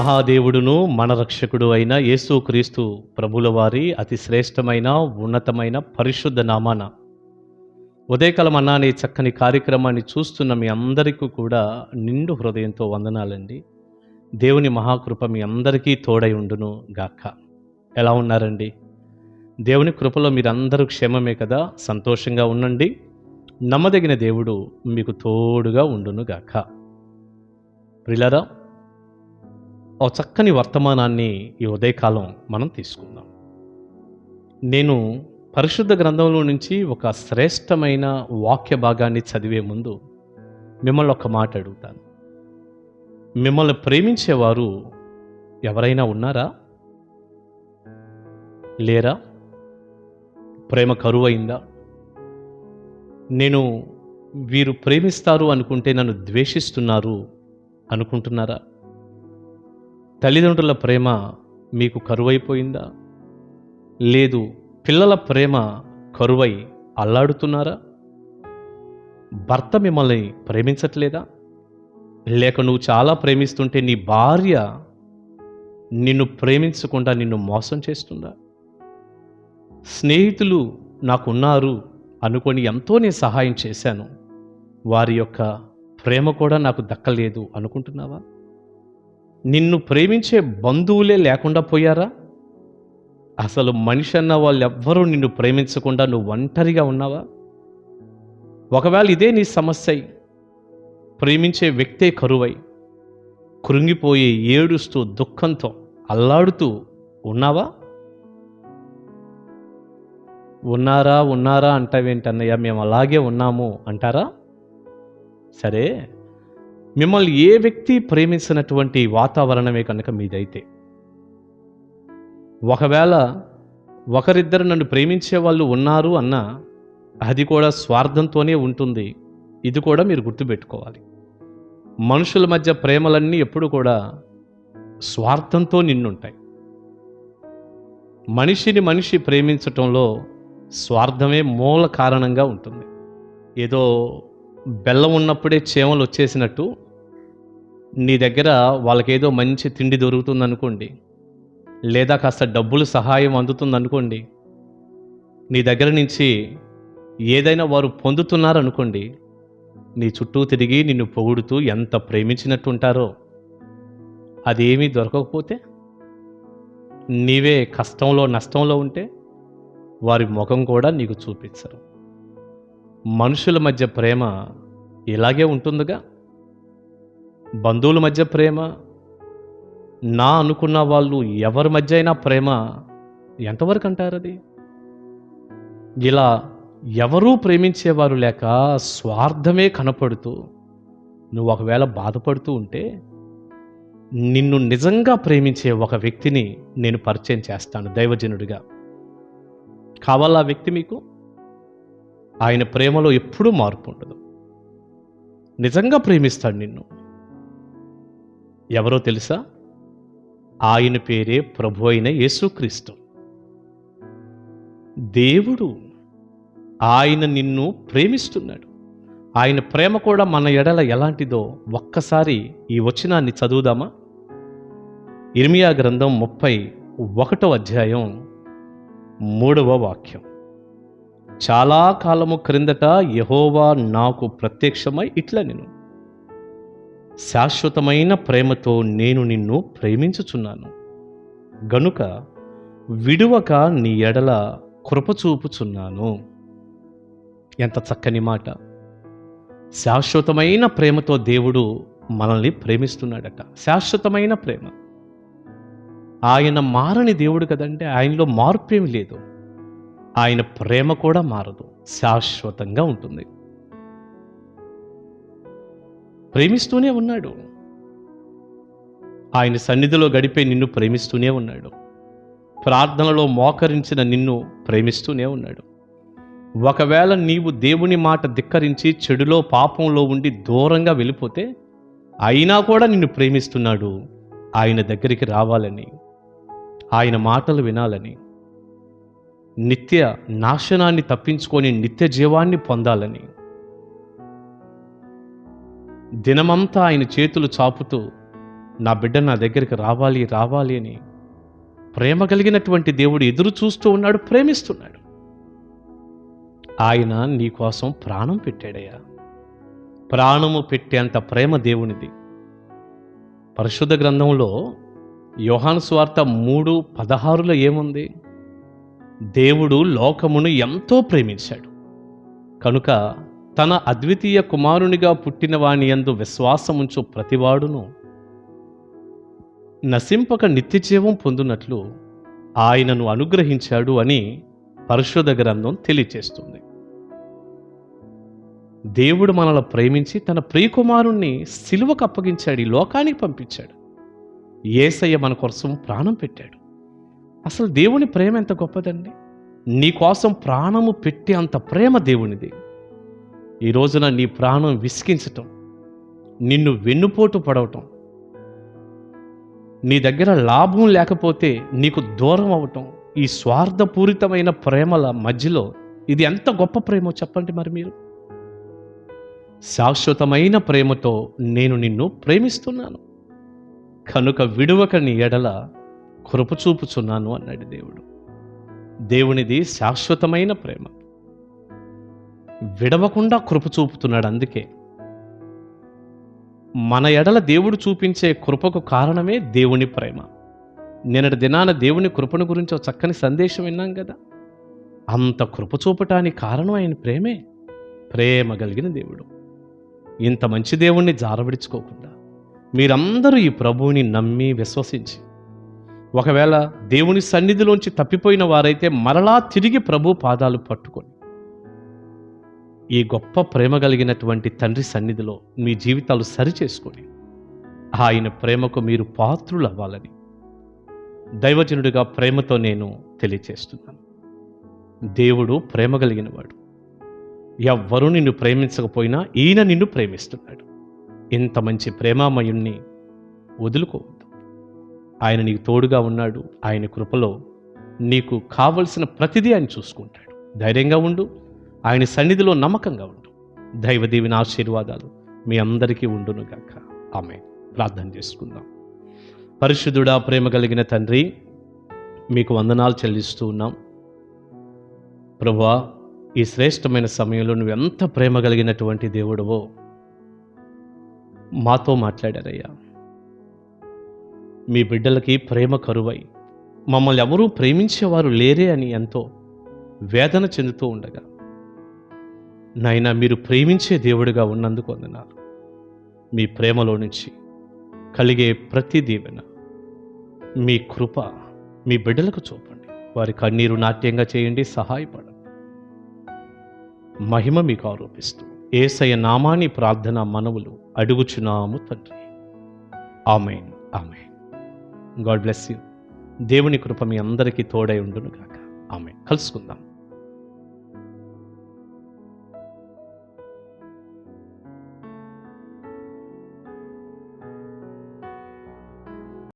మహాదేవుడును మన రక్షకుడు అయిన యేసుక్రీస్తు ప్రభుల వారి అతి శ్రేష్టమైన ఉన్నతమైన పరిశుద్ధ నామాన ఉదయకాలం అన్న అనే చక్కని కార్యక్రమాన్ని చూస్తున్న మీ అందరికీ కూడా నిండు హృదయంతో వందనాలండి. దేవుని మహాకృప మీ అందరికీ తోడై ఉండును గాక. ఎలా ఉన్నారండి? దేవుని కృపలో మీరందరూ క్షేమమే కదా? సంతోషంగా ఉండండి. నమ్మదగిన దేవుడు మీకు తోడుగా ఉండును గాక. ప్రియులారా, ఓ చక్కని వర్తమానాన్ని ఈ ఉదయకాలం మనం తీసుకుందాం. నేను పరిశుద్ధ గ్రంథంలో నుంచి ఒక శ్రేష్టమైన వాక్య భాగాన్ని చదివే ముందు మిమ్మల్ని ఒక మాట అడుగుతాను. మిమ్మల్ని ప్రేమించేవారు ఎవరైనా ఉన్నారా? లేరా? ప్రేమ కరువైందా? నేను వీరు ప్రేమిస్తారు అనుకుంటే నన్ను ద్వేషిస్తున్నారు అనుకుంటున్నారా? తల్లిదండ్రుల ప్రేమ మీకు కరువైపోయిందా? లేదు, పిల్లల ప్రేమ కరువై అల్లాడుతున్నారా? భర్త మిమ్మల్ని ప్రేమించట్లేదా? లేక నువ్వు చాలా ప్రేమిస్తుంటే నీ భార్య నిన్ను ప్రేమించకుండా నిన్ను మోసం చేస్తుందా? స్నేహితులు నాకున్నారు అనుకొని ఎంతో నేను సహాయం చేశాను, వారి యొక్క ప్రేమ కూడా నాకు దక్కలేదు అనుకుంటున్నావా? నిన్ను ప్రేమించే బంధువులే లేకుండా పోయారా? అసలు మనిషి అన్న వాళ్ళు ఎవ్వరూ నిన్ను ప్రేమించకుండా నువ్వు ఒంటరిగా ఉన్నావా? ఒకవేళ ఇదే నీ సమస్య, ప్రేమించే వ్యక్తే కరువై కృంగిపోయి ఏడుస్తూ దుఃఖంతో అల్లాడుతూ ఉన్నావా? ఉన్నారా అంటావేంటన్నయ్య? మేము అలాగే ఉన్నాము అంటారా? సరే, మిమ్మల్ని ఏ వ్యక్తి ప్రేమించినటువంటి వాతావరణమే కనుక మీదైతే, ఒకవేళ ఒకరిద్దరు నన్ను ప్రేమించే వాళ్ళు ఉన్నారు అన్నా అది కూడా స్వార్థంతోనే ఉంటుంది. ఇది కూడా మీరు గుర్తుపెట్టుకోవాలి. మనుషుల మధ్య ప్రేమలన్నీ ఎప్పుడు కూడా స్వార్థంతో నిన్నుంటాయి. మనిషిని మనిషి ప్రేమించటంలో స్వార్థమే మూల కారణంగా ఉంటుంది. ఏదో బెల్లం ఉన్నప్పుడే చేమలు వచ్చేసినట్టు నీ దగ్గర వాళ్ళకేదో మంచి తిండి దొరుకుతుందనుకోండి, లేదా కాస్త డబ్బులు సహాయం అందుతుందనుకోండి, నీ దగ్గర నుంచి ఏదైనా వారు పొందుతున్నారనుకోండి, నీ చుట్టూ తిరిగి నిన్ను పొగుడుతూ ఎంత ప్రేమించినట్టు ఉంటారో, అదేమీ దొరకకపోతే, నీవే కష్టంలో నష్టంలో ఉంటే వారి ముఖం కూడా నీకు చూపించరు. మనుషుల మధ్య ప్రేమ ఇలాగే ఉంటుందిగా. బంధువుల మధ్య ప్రేమ, నా అనుకున్న వాళ్ళు ఎవరి మధ్య అయినా ప్రేమ ఎంతవరకు అంటారు? అది ఇలా ఎవరూ ప్రేమించేవారు లేక స్వార్థమే కనపడుతూ నువ్వు ఒకవేళ బాధపడుతూ ఉంటే, నిన్ను నిజంగా ప్రేమించే ఒక వ్యక్తిని నేను పరిచయం చేస్తాను దైవజనుడిగా. కావాలా ఆ వ్యక్తి మీకు? ఆయన ప్రేమలో ఎప్పుడూ మార్పు ఉండదు. నిజంగా ప్రేమిస్తాడు నిన్ను. ఎవరో తెలుసా? ఆయన పేరే ప్రభు అయిన యేసుక్రీస్తు. దేవుడు ఆయన నిన్ను ప్రేమిస్తున్నాడు. ఆయన ప్రేమ కూడా మన ఎడల ఎలాంటిదో ఒక్కసారి ఈ వచనాన్ని చదువుదామా? ఇర్మియా గ్రంథం 31వ అధ్యాయం 3వ వాక్యం. చాలా కాలము క్రిందట యెహోవా నాకు ప్రత్యక్షమై ఇట్లా నేను శాశ్వతమైన ప్రేమతో నేను నిన్ను ప్రేమించుచున్నాను గనుక విడువక నీ ఎడల కృప చూపుచున్నాను. ఎంత చక్కని మాట! శాశ్వతమైన ప్రేమతో దేవుడు మనల్ని ప్రేమిస్తున్నాడట. శాశ్వతమైన ప్రేమ. ఆయన మారని దేవుడు కదంటే, ఆయనలో మార్పు ఏమి లేదు. ఆయన ప్రేమ కూడా మారదు, శాశ్వతంగా ఉంటుంది. ప్రేమిస్తూనే ఉన్నాడు. ఆయన సన్నిధిలో గడిపే నిన్ను ప్రేమిస్తూనే ఉన్నాడు. ప్రార్థనలో మోకరించిన నిన్ను ప్రేమిస్తూనే ఉన్నాడు. ఒకవేళ నీవు దేవుని మాట ధిక్కరించి చెడులో పాపంలో ఉండి దూరంగా వెళ్ళిపోతే, అయినా కూడా నిన్ను ప్రేమిస్తున్నాడు. ఆయన దగ్గరికి రావాలని, ఆయన మాటలు వినాలని, నిత్య నాశనాన్ని తప్పించుకొని నిత్య జీవాన్ని పొందాలని, దినమంతా ఆయన చేతులు చాపుతూ నా బిడ్డ నా దగ్గరికి రావాలి రావాలి అని ప్రేమ కలిగినటువంటి దేవుడు ఎదురు చూస్తూ ఉన్నాడు, ప్రేమిస్తున్నాడు. ఆయన నీ కోసం ప్రాణం పెట్టాడయ్యా. ప్రాణము పెట్టేంత ప్రేమ దేవునిది. పరిశుద్ధ గ్రంథంలో యోహాను సువార్త 3:16 ఏముంది? దేవుడు లోకమును ఎంతో ప్రేమించాడు కనుక తన అద్వితీయ కుమారునిగా పుట్టిన వాని యందు విశ్వాసముంచు ప్రతివాడును నశింపక నిత్యజీవం పొందునట్లు ఆయనను అనుగ్రహించాడు అని పరిశుద్ధ గ్రంథం తెలియచేస్తుంది. దేవుడు మనల్ని ప్రేమించి తన ప్రియకుమారుణ్ణి సిలువకు అప్పగించాడు, ఈ లోకానికి పంపించాడు. యేసయ్య మన కోసం ప్రాణం పెట్టాడు. అసలు దేవుని ప్రేమ ఎంత గొప్పదండి. నీ కోసం ప్రాణము పెట్టి అంత ప్రేమ దేవునిది. ఈ రోజున నీ ప్రాణం విసిగించటం, నిన్ను వెన్నుపోటు పడవటం, నీ దగ్గర లాభం లేకపోతే నీకు దూరం అవటం, ఈ స్వార్థపూరితమైన ప్రేమల మధ్యలో ఇది ఎంత గొప్ప ప్రేమో చెప్పండి మరి మీరు. శాశ్వతమైన ప్రేమతో నేను నిన్ను ప్రేమిస్తున్నాను కనుక విడువక నీ ఎడల కృప చూపుచున్నాను అన్నాడు దేవుడు. దేవునిది శాశ్వతమైన ప్రేమ, విడవకుండా కృప చూపుతున్నాడు. అందుకే మన ఎడల దేవుడు చూపించే కృపకు కారణమే దేవుని ప్రేమ. నిన్నటి దినాన దేవుని కృపను గురించి ఒక చక్కని సందేశం విన్నాం కదా. అంత కృప చూపటానికి కారణం ఆయన ప్రేమే. ప్రేమ కలిగిన దేవుడు. ఇంత మంచి దేవుణ్ణి జారవిడుచుకోకుండా మీరందరూ ఈ ప్రభువుని నమ్మి విశ్వసించి, ఒకవేళ దేవుని సన్నిధిలోంచి తప్పిపోయిన వారైతే మరలా తిరిగి ప్రభు పాదాలు పట్టుకొని ఈ గొప్ప ప్రేమ కలిగినటువంటి తండ్రి సన్నిధిలో మీ జీవితాలు సరిచేసుకొని ఆయన ప్రేమకు మీరు పాత్రులు అవ్వాలని దైవజనుడిగా ప్రేమతో నేను తెలియచేస్తున్నాను. దేవుడు ప్రేమ కలిగినవాడు. ఎవ్వరూ నిన్ను ప్రేమించకపోయినా ఈయన నిన్ను ప్రేమిస్తున్నాడు. ఇంత మంచి ప్రేమామయుణ్ణి వదులుకోవద్దు. ఆయన నీకు తోడుగా ఉన్నాడు. ఆయన కృపలో నీకు కావలసిన ప్రతిదీ ఆయన చూసుకుంటాడు. ధైర్యంగా ఉండు. ఆయన సన్నిధిలో నమ్మకంగా ఉండు. దైవ దీవెన ఆశీర్వాదాలు మీ అందరికీ ఉండునుగాక. ఆమేన్. ప్రార్థన చేసుకుందాం. పరిశుద్ధుడా, ప్రేమ కలిగిన తండ్రి, మీకు వందనాలు చెల్లిస్తూ ఉన్నాం. ప్రభువా, ఈ శ్రేష్టమైన సమయంలో నువ్వు ఎంత ప్రేమ కలిగినటువంటి దేవుడవో మాతో మాట్లాడారయ్యా. మీ బిడ్డలకి ప్రేమ కరువై మమ్మల్ని ఎవరూ ప్రేమించేవారు లేరే అని ఎంతో వేదన చెందుతూ ఉండగా, నాయనా మీరు ప్రేమించే దేవుడిగా ఉన్నందుకు వందనాలు. మీ ప్రేమలో నుంచి కలిగే ప్రతి దీవెన, మీ కృప మీ బిడ్డలకు చూపండి. వారి కన్నీరు నాట్యంగా చేయండి, సహాయపడండి. మహిమ మీకు ఆరోపిస్తూ యేసయ్య నామాని ప్రార్థన మనవులు అడుగుచున్నాము తండ్రి. Amen. Amen. God bless you. దేవుని కృప మీ అందరికీ తోడై ఉండును గాక. ఆమేన్. కలుసుకుందాం.